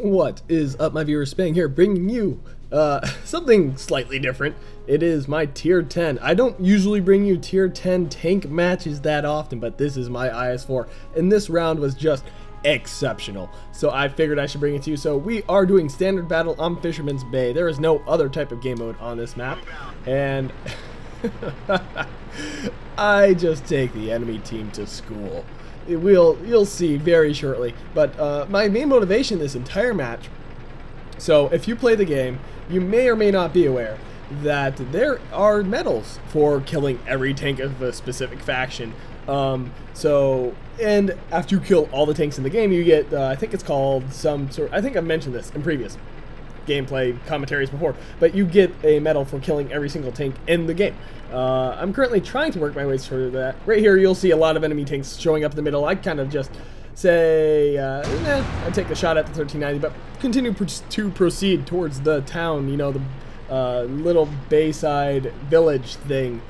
What is up, my viewers? Spang here, bringing you something slightly different. It is my tier 10. I don't usually bring you tier 10 tank matches that often, but this is my IS-4, and this round was just exceptional. So I figured I should bring it to you. So we are doing standard battle on Fisherman's Bay. There is no other type of game mode on this map, and I just take the enemy team to school. You'll see very shortly, but my main motivation this entire match, so if you play the game, you may or may not be aware that there are medals for killing every tank of a specific faction. And after you kill all the tanks in the game, you get, I think it's called some sort, I think I've mentioned this in previous gameplay commentaries before, but you get a medal for killing every single tank in the game. I'm currently trying to work my way through that. Right here you'll see a lot of enemy tanks showing up in the middle. I kind of just say, I take a shot at the 1390, but continue to proceed towards the town, you know, the little bayside village thing.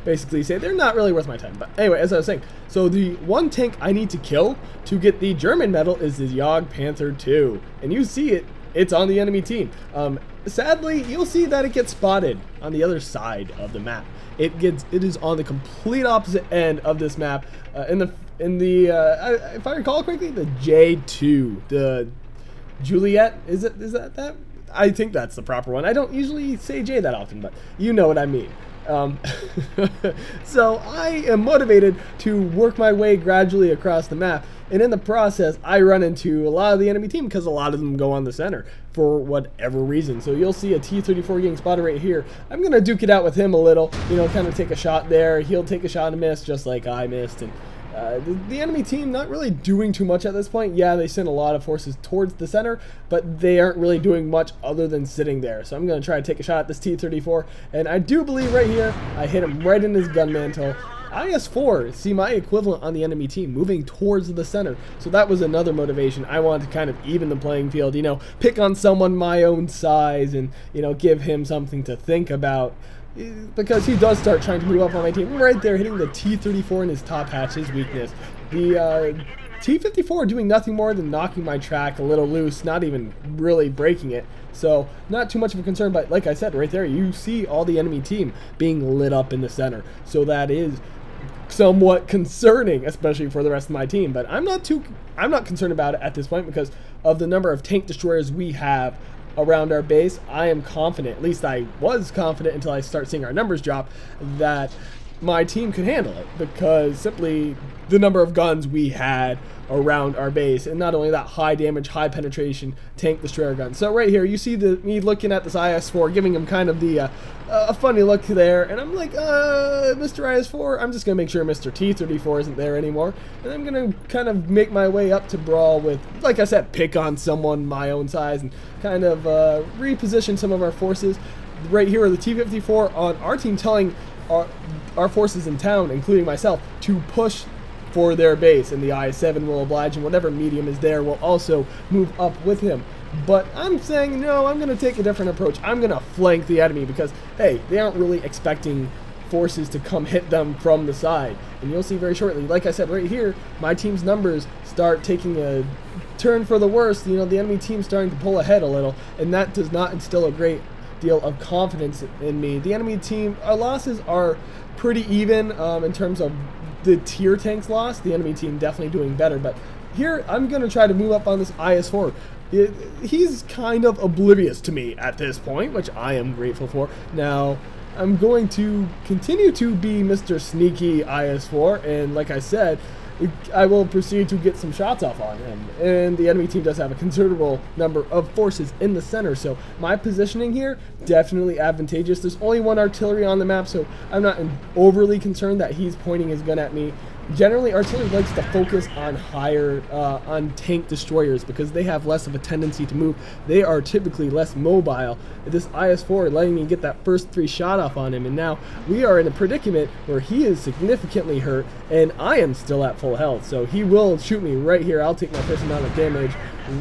Basically say they're not really worth my time. But anyway, as I was saying, so the one tank I need to kill to get the German medal is the Jagd Panther 2, and you see it. It's on the enemy team. Sadly, you'll see that it gets spotted on the other side of the map. It is on the complete opposite end of this map. If I recall correctly, the J2, the Juliet. Is that? I think that's the proper one. I don't usually say J that often, but you know what I mean. So I am motivated to work my way gradually across the map, and in the process I run into a lot of the enemy team because a lot of them go on the center for whatever reason. So you'll see a T-34 getting spotted right here. I'm gonna duke it out with him a little, you know, kind of take a shot there. He'll take a shot and miss just like I missed, and the enemy team not really doing too much at this point. Yeah, they send a lot of forces towards the center, but they aren't really doing much other than sitting there. So I'm going to try to take a shot at this T-34, and I do believe right here I hit him right in his gun mantle. IS-4, see my equivalent on the enemy team, moving towards the center. So that was another motivation. I wanted to kind of even the playing field, you know, pick on someone my own size and, you know, give him something to think about, because he does start trying to move up on my team. Right there, hitting the T-34 in his top hatch, his weakness. The T-54 doing nothing more than knocking my track a little loose, not even really breaking it. So not too much of a concern, but like I said, right there, you see all the enemy team being lit up in the center. So that is somewhat concerning, especially for the rest of my team. But I'm not concerned about it at this point because of the number of tank destroyers we have around our base. I am confident, at least I was confident until I start seeing our numbers drop, that my team could handle it, because simply the number of guns we had around our base, and not only that, high damage, high penetration tank destroyer guns. So right here you see me looking at this IS-4, giving him kind of the a funny look there, and I'm like, Mr. IS-4, I'm just gonna make sure Mr. T-34 isn't there anymore, and I'm gonna kind of make my way up to brawl with, like I said, pick on someone my own size and kind of reposition some of our forces. Right here are the T-54 on our team telling our forces in town, including myself, to push for their base, and the IS-7 will oblige, and whatever medium is there will also move up with him. But I'm saying, no, I'm going to take a different approach. I'm going to flank the enemy because, hey, they aren't really expecting forces to come hit them from the side. And you'll see very shortly, like I said, right here, my team's numbers start taking a turn for the worse. You know, the enemy team's starting to pull ahead a little, and that does not instill a great deal of confidence in me. The enemy team, our losses are pretty even in terms of the tier tanks lost. The enemy team definitely doing better, but here I'm going to try to move up on this IS-4. He's kind of oblivious to me at this point, which I am grateful for. Now I'm going to continue to be Mr. Sneaky IS-4, and like I said, I will proceed to get some shots off on him. And the enemy team does have a considerable number of forces in the center, so my positioning here, definitely advantageous. There's only one artillery on the map, so I'm not overly concerned that he's pointing his gun at me. Generally, artillery likes to focus on on tank destroyers because they have less of a tendency to move. They are typically less mobile. This IS-4 letting me get that first 3 shot off on him, and now we are in a predicament where he is significantly hurt, and I am still at full health. So he will shoot me right here. I'll take my first amount of damage.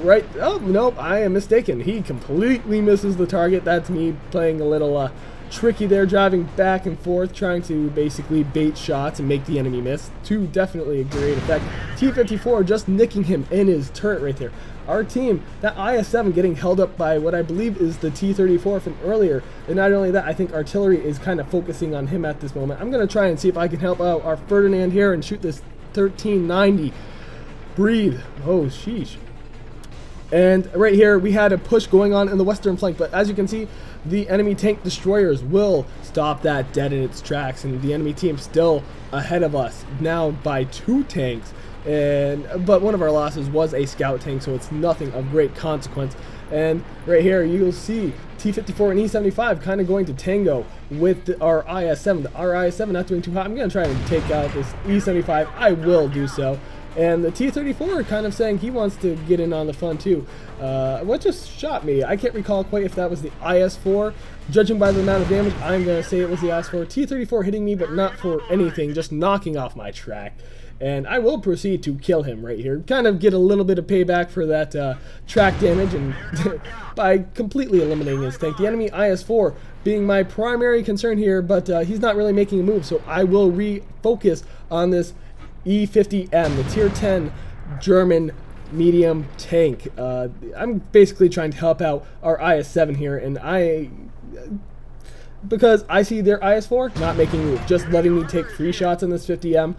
Right, oh, nope, I am mistaken. He completely misses the target. That's me playing a little tricky there, driving back and forth, trying to basically bait shots and make the enemy miss. To definitely a great effect. T-54 just nicking him in his turret right there. Our team, that IS-7 getting held up by what I believe is the T-34 from earlier. And not only that, I think artillery is kind of focusing on him at this moment. I'm going to try and see if I can help out our Ferdinand here and shoot this 1390. Breathe. Oh, sheesh. And right here, we had a push going on in the western flank, but as you can see, the enemy tank destroyers will stop that dead in its tracks, and the enemy team still ahead of us now by 2 tanks. But one of our losses was a scout tank, so it's nothing of great consequence. And right here, you'll see T-54 and E-75 kind of going to tango with our IS-7. Our IS-7 not doing too hot. I'm going to try and take out this E-75. I will do so. And the T-34 kind of saying he wants to get in on the fun too. What just shot me? I can't recall quite if that was the IS-4. Judging by the amount of damage, I'm going to say it was the IS-4. T-34 hitting me, but not for anything, just knocking off my track. And I will proceed to kill him right here. Kind of get a little bit of payback for that track damage and by completely eliminating his tank. The enemy IS-4 being my primary concern here, but he's not really making a move, so I will refocus on this E-50M, the tier 10 German medium tank. I'm basically trying to help out our IS-7 here, and because I see their IS-4 not making a move, just letting me take free shots on this 50M.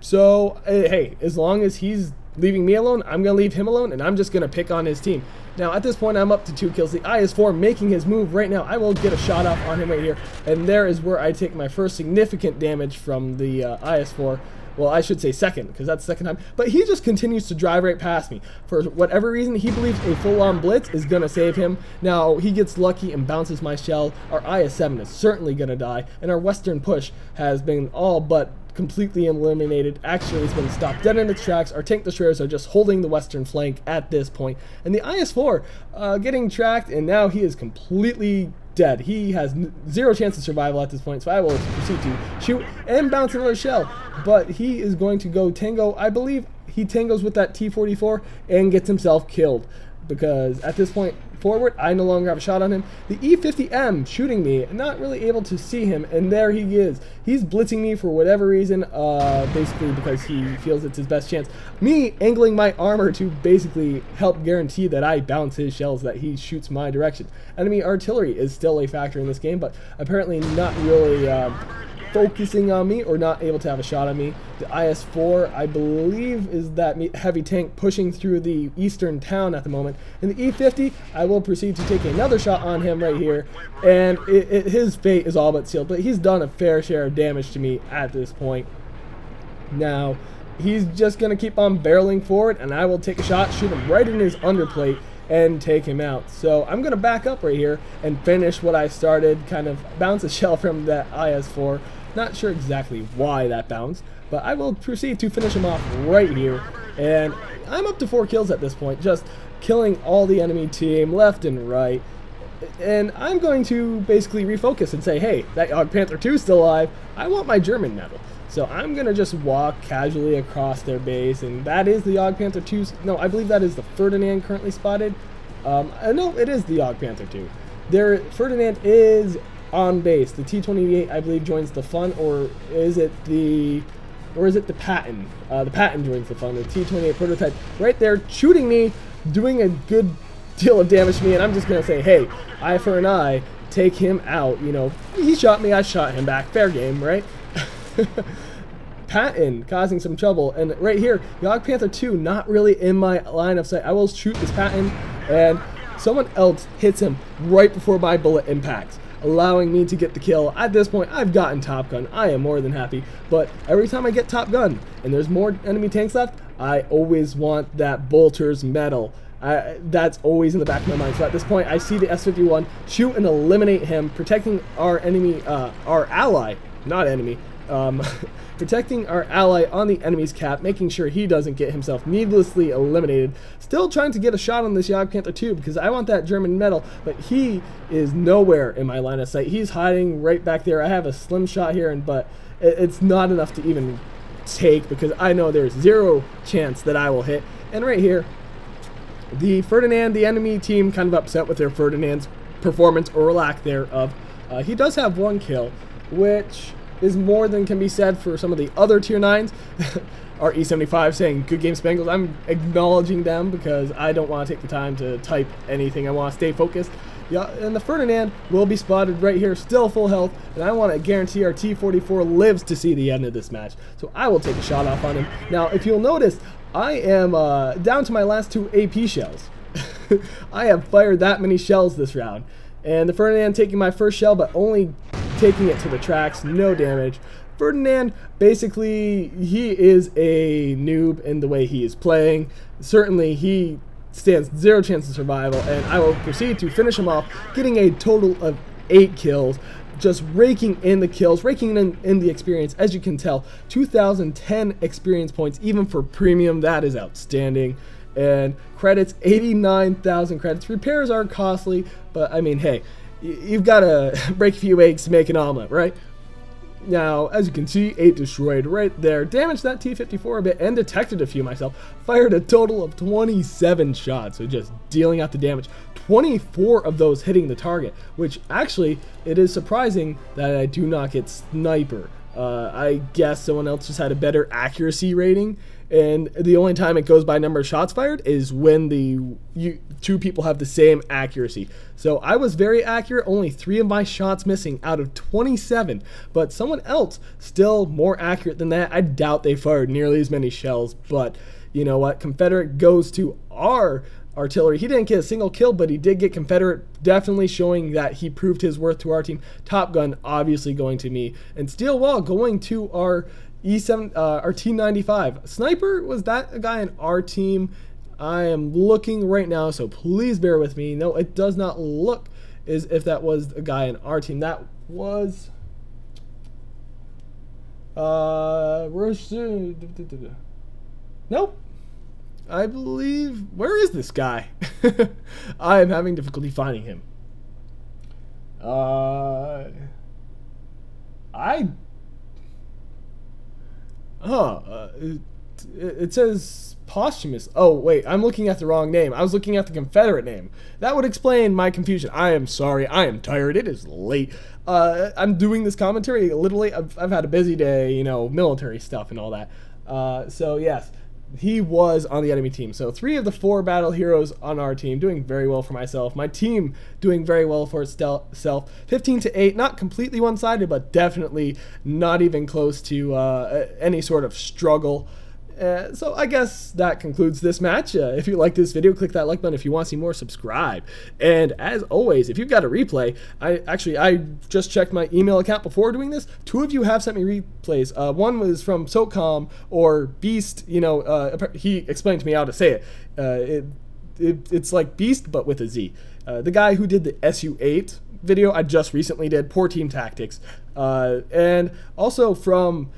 So, hey, as long as he's leaving me alone, I'm going to leave him alone, and I'm just going to pick on his team. Now, at this point, I'm up to 2 kills. The IS-4 making his move right now. I will get a shot off on him right here, and there is where I take my first significant damage from the IS-4. Well, I should say second, because that's the second time. But he just continues to drive right past me. For whatever reason, he believes a full-on blitz is going to save him. Now, he gets lucky and bounces my shell. Our IS-7 is certainly going to die, and our western push has been all but completely eliminated. Actually, it's been stopped dead in its tracks. Our tank destroyers are just holding the western flank at this point. And the IS-4 getting tracked, and now he is completely dead. He has 0 chance of survival at this point, so I will proceed to shoot and bounce another shell. But he is going to go tango. I believe he tangos with that T-44 and gets himself killed, because at this point forward, I no longer have a shot on him. The E-50M shooting me, not really able to see him, and there he is. He's blitzing me for whatever reason, basically because he feels it's his best chance. Me angling my armor to basically help guarantee that I bounce his shells, that he shoots my direction. Enemy artillery is still a factor in this game, but apparently not really focusing on me or not able to have a shot on me. The IS-4, I believe, is that heavy tank pushing through the eastern town at the moment. And the E-50, I will proceed to take another shot on him right here, and his fate is all but sealed, but he's done a fair share of damage to me at this point. Now, he's just going to keep on barreling forward, and I will take a shot, shoot him right in his underplate, and take him out. So I'm going to back up right here and finish what I started, kind of bounce a shell from that IS-4. Not sure exactly why that bounced, but I will proceed to finish him off right here. And I'm up to 4 kills at this point, just killing all the enemy team left and right. And I'm going to basically refocus and say, hey, that Jagd Panther 2 is still alive. I want my German medal. So I'm going to just walk casually across their base, and that is the Jagd Panther 2. No, I believe that is the Ferdinand currently spotted. No, it is the Jagd Panther 2. Ferdinand is on base. The T-28, I believe, joins the fun, or is it the Patton? The Patton joins the fun. The T-28 prototype right there shooting me, doing a good deal of damage to me, and I'm just going to say, hey, eye for an eye, take him out. You know, he shot me, I shot him back. Fair game, right? Patton causing some trouble, and right here, Jagd Panther 2 not really in my line of sight. I will shoot this Patton, and someone else hits him right before my bullet impacts, allowing me to get the kill. At this point, I've gotten Top Gun. I am more than happy, but every time I get Top Gun and there's more enemy tanks left, I always want that Bolter's medal. That's always in the back of my mind. So at this point, I see the S-51 shoot and eliminate him, protecting our enemy, our ally, not enemy, protecting our ally on the enemy's cap, making sure he doesn't get himself needlessly eliminated. Still trying to get a shot on this Jagd Panther 2 because I want that German medal, but he is nowhere in my line of sight. He's hiding right back there. I have a slim shot here, but it's not enough to even take because I know there's 0 chance that I will hit. And right here, the Ferdinand, the enemy team, kind of upset with their Ferdinand's performance or lack thereof. He does have 1 kill, which is more than can be said for some of the other tier 9s. Our E75 saying good game Spangles. I'm acknowledging them because I don't want to take the time to type anything. I want to stay focused. Yeah, and the Ferdinand will be spotted right here, still full health, and I want to guarantee our T44 lives to see the end of this match. So I will take a shot off on him. Now, if you'll notice, I am down to my last 2 AP shells. I have fired that many shells this round. And the Ferdinand taking my first shell, but only taking it to the tracks, no damage. Ferdinand, basically, he is a noob in the way he is playing. Certainly, he stands 0 chance of survival, and I will proceed to finish him off, getting a total of 8 kills, just raking in the kills, raking in the experience. As you can tell, 2,010 experience points, even for premium. That is outstanding. And credits, 89,000 credits. Repairs are costly, but I mean, hey, you've got to break a few eggs to make an omelet, right? Now, as you can see, 8 destroyed right there. Damaged that T-54 a bit and detected a few myself. Fired a total of 27 shots, so just dealing out the damage. 24 of those hitting the target, which actually, it is surprising that I do not get sniper. I guess someone else just had a better accuracy rating, and the only time it goes by number of shots fired is when the 2 people have the same accuracy. So I was very accurate, only 3 of my shots missing out of 27, but someone else still more accurate than that. I doubt they fired nearly as many shells, but you know what? Confederate goes to our artillery. He didn't get a single kill, but he did get Confederate, definitely showing that he proved his worth to our team. Top Gun obviously going to me, and Steel Wall going to our our T95. Sniper, was that a guy in our team? I am looking right now, so please bear with me. No, it does not look as if that was a guy in our team. That was nope. I believe, where is this guy? I am having difficulty finding him. It says posthumous. Oh wait, I'm looking at the wrong name. I was looking at the Confederate name. That would explain my confusion. I am sorry. I am tired. It is late. I'm doing this commentary literally. I've had a busy day, you know, military stuff and all that. So yes, he was on the enemy team. So 3 of the 4 battle heroes on our team doing very well for myself. My team doing very well for itself. 15-8, not completely one-sided, but definitely not even close to any sort of struggle. So I guess that concludes this match. If you like this video, click that like button. If you want to see more, subscribe. And as always, if you've got a replay, I just checked my email account before doing this. 2 of you have sent me replays. One was from SOCOM or Beast. You know, he explained to me how to say it. It's like Beast, but with a Z. The guy who did the SU-8 video I just recently did, Poor Team Tactics. And also from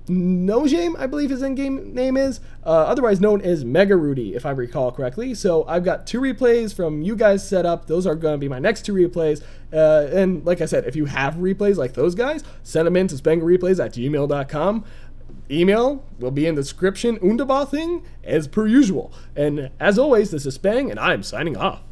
Nojame, I believe his in-game name is, otherwise known as Mega Rudy, if I recall correctly. So I've got 2 replays from you guys set up. Those are going to be my next 2 replays. And like I said, if you have replays like those guys, send them in to spanglereplays@gmail.com. Email will be in the description, Undaba thing, as per usual. And as always, this is Spang, and I'm signing off.